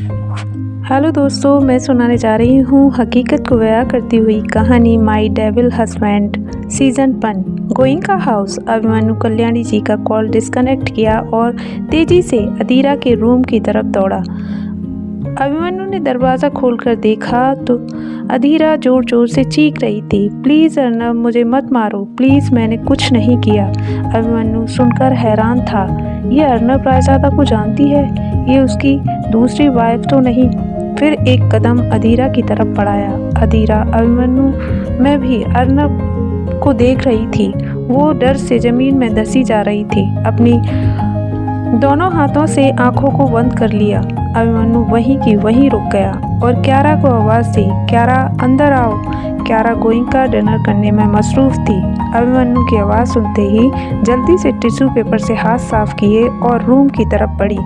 Hello दोस्तों, मैं सुनाने जा रही हूँ हकीकत को बयां करती हुई कहानी My Devil Husband season 1 Goenka house. Abhimanyu Kalyani ji का कॉल डिस्कनेक्ट किया और तेजी से अदीरा के रूम की तरफ दौड़ा। अभिमन्यु ने दरवाज़ा खोलकर देखा तो अदीरा ज़ोर ज़ोर से चीख रही थी, प्लीज़ अर्नब, मुझे मत मारो प्लीज़, मैंने कुछ नहीं किया। अभिमन्यु सुनकर हैरान था, ये अर्नब रायज़ादा को जानती है, ये उसकी दूसरी वाइफ तो नहीं। फिर एक कदम अदीरा की तरफ बढ़ाया। अदीरा, अभिमन्यु मैं भी अर्नब को देख रही थी। वो डर से ज़मीन में धंसी जा रही थी। अपनी दोनों हाथों से आंखों को बंद कर लिया। अभिमन्यु वहीं की वहीं रुक गया और क्यारा को आवाज़ दी, क्यारा अंदर आओ। क्यारा गोइंका डिनर करने में मसरूफ़ थी। अभिमन्यु की आवाज़ सुनते ही जल्दी से टिश्यू पेपर से हाथ साफ किए और रूम की तरफ बढ़ी।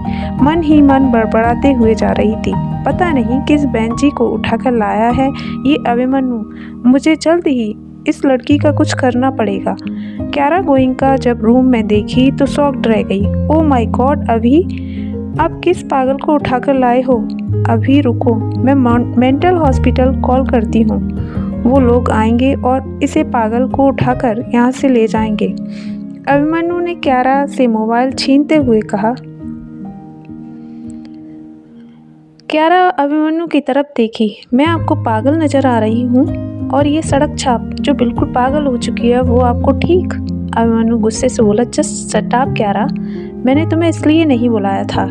मन ही मन बड़बड़ाते हुए जा रही थी, पता नहीं किस बेंची को उठाकर लाया है ये अभिमन्यु, मुझे जल्द ही इस लड़की का कुछ करना पड़ेगा। क्यारा गोइंका जब रूम में देखी तो शॉक्ड रह गई। ओह माय गॉड, अभी आप किस पागल को उठाकर लाए हो? अभी रुको, मैं मेंटल हॉस्पिटल कॉल करती हूँ, वो लोग आएंगे और इसे पागल को उठाकर यहाँ से ले जाएंगे। अभिमन्यु ने क्यारा से मोबाइल छीनते हुए कहा। क्यारा अभिमन्यु की तरफ देखी, मैं आपको पागल नज़र आ रही हूँ और ये सड़क छाप जो बिल्कुल पागल हो चुकी है वो आपको ठीक? अभिमन्यु गुस्से से बोला, जस्ट शट अप क्यारा, मैंने तुम्हें इसलिए नहीं बुलाया था,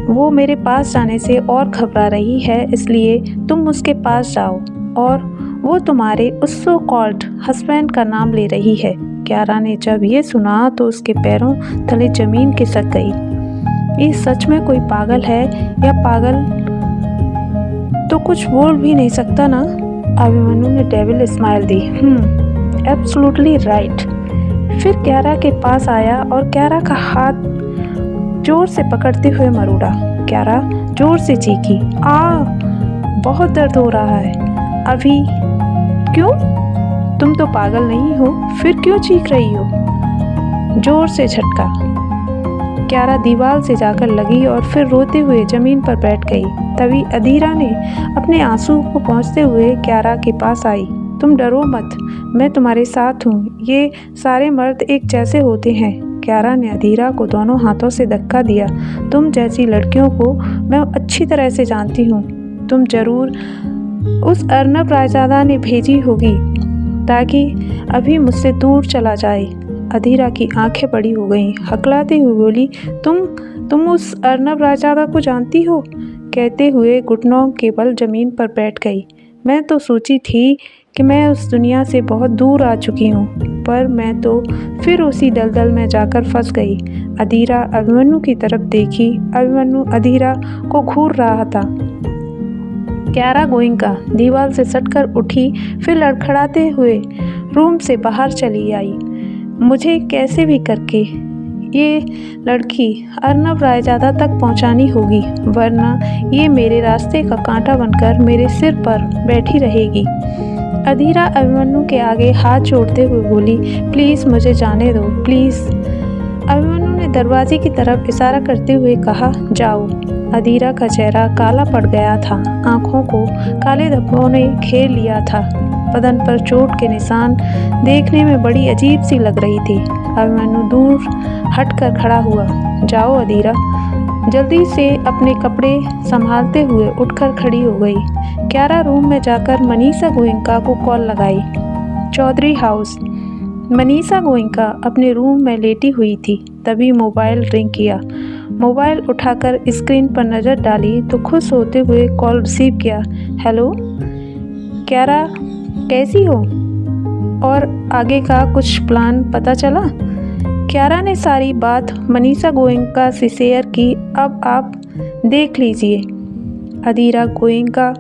वो मेरे पास जाने से और घबरा रही है, इसलिए तुम उसके पास जाओ और वो तुम्हारे उस सो कॉल्ड हस्बैंड का नाम ले रही है। क्यारा ने जब ये सुना तो उसके पैरों तले ज़मीन खिसक गई। ये सच में कोई पागल है या पागल तो कुछ बोल भी नहीं सकता ना। अभिमन्यु ने डेविल स्माइल दी, एब्सोल्युटली राइट। फिर क्यारा के पास आया और क्यारा का हाथ जोर से पकड़ते हुए मरोड़ा। क्यारा जोर से चीखी, बहुत दर्द हो रहा है। अभी क्यों? तुम तो पागल नहीं हो, फिर क्यों चीख रही हो? जोर से झटका। क्यारा दीवार से जाकर लगी और फिर रोते हुए ज़मीन पर बैठ गई। तभी अदीरा ने अपने आंसू को पोंछते हुए क्यारा के पास आई। तुम डरो मत, मैं तुम्हारे साथ हूँ, ये सारे मर्द एक जैसे होते हैं। क्यारा ने अदीरा को दोनों हाथों से धक्का दिया। तुम जैसी लड़कियों को मैं अच्छी तरह से जानती हूँ, तुम जरूर उस अर्नब रायज़ादा ने भेजी होगी ताकि अभी मुझसे दूर चला जाए। अदीरा की आंखें बड़ी हो गईं, हकलाते हुए बोली, तुम उस अर्नब रायज़ादा को जानती हो? कहते हुए घुटनों के बल ज़मीन पर बैठ गई। मैं तो सोची थी कि मैं उस दुनिया से बहुत दूर आ चुकी हूँ, पर मैं तो फिर उसी दलदल में जाकर फंस गई। अदीरा अभिमन्यु की तरफ देखी। अभिमन्यु अदीरा को घूर रहा था। क्यारा गोइंका दीवार से सटकर उठी, फिर लड़खड़ाते हुए रूम से बाहर चली आई। मुझे कैसे भी करके ये लड़की अर्नब रायज़ादा तक पहुंचानी होगी, वरना ये मेरे रास्ते का कांटा बनकर मेरे सिर पर बैठी रहेगी। अदीरा अभिमन्यु के आगे हाथ जोड़ते हुए बोली, प्लीज़ मुझे जाने दो, प्लीज़। अभिमन्यु ने दरवाजे की तरफ इशारा करते हुए कहा, जाओ। अदीरा का चेहरा काला पड़ गया था, आंखों को काले धब्बों ने घेर लिया था, बदन पर चोट के निशान देखने में बड़ी अजीब सी लग रही थी। अभिमन्यु दूर हटकर खड़ा हुआ। जाओ अदीरा। जल्दी से अपने कपड़े संभालते हुए उठकर खड़ी हो गई। क्यारा रूम में जाकर मनीषा गोइंका को कॉल लगाई। चौधरी हाउस। मनीषा गोइंका अपने रूम में लेटी हुई थी, तभी मोबाइल रिंग किया। मोबाइल उठाकर स्क्रीन पर नज़र डाली तो खुश होते हुए कॉल रिसीव किया। हेलो क्यारा, कैसी हो और आगे का कुछ प्लान पता चला? क्यारा ने सारी बात मनीषा गोइंका से शेयर की। अब आप देख लीजिए। अदीरा गोइंका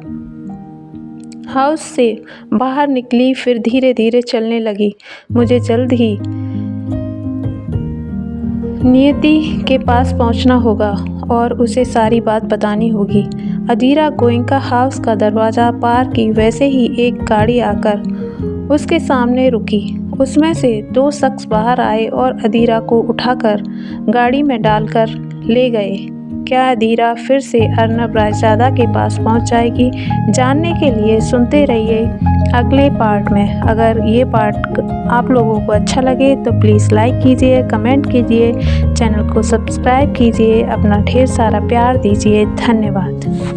हाउस से बाहर निकली, फिर धीरे धीरे चलने लगी। मुझे जल्द ही नियति के पास पहुंचना होगा और उसे सारी बात बतानी होगी। अदीरा गोइंका हाउस का दरवाज़ा पार की वैसे ही एक गाड़ी आकर उसके सामने रुकी। उसमें से 2 शख्स बाहर आए और अदीरा को उठाकर गाड़ी में डालकर ले गए। क्या धीरा फिर से अर्नब रायजादा के पास पहुंच जाएगी? जानने के लिए सुनते रहिए अगले पार्ट में। अगर ये पार्ट आप लोगों को अच्छा लगे तो प्लीज़ लाइक कीजिए, कमेंट कीजिए, चैनल को सब्सक्राइब कीजिए, अपना ढेर सारा प्यार दीजिए। धन्यवाद।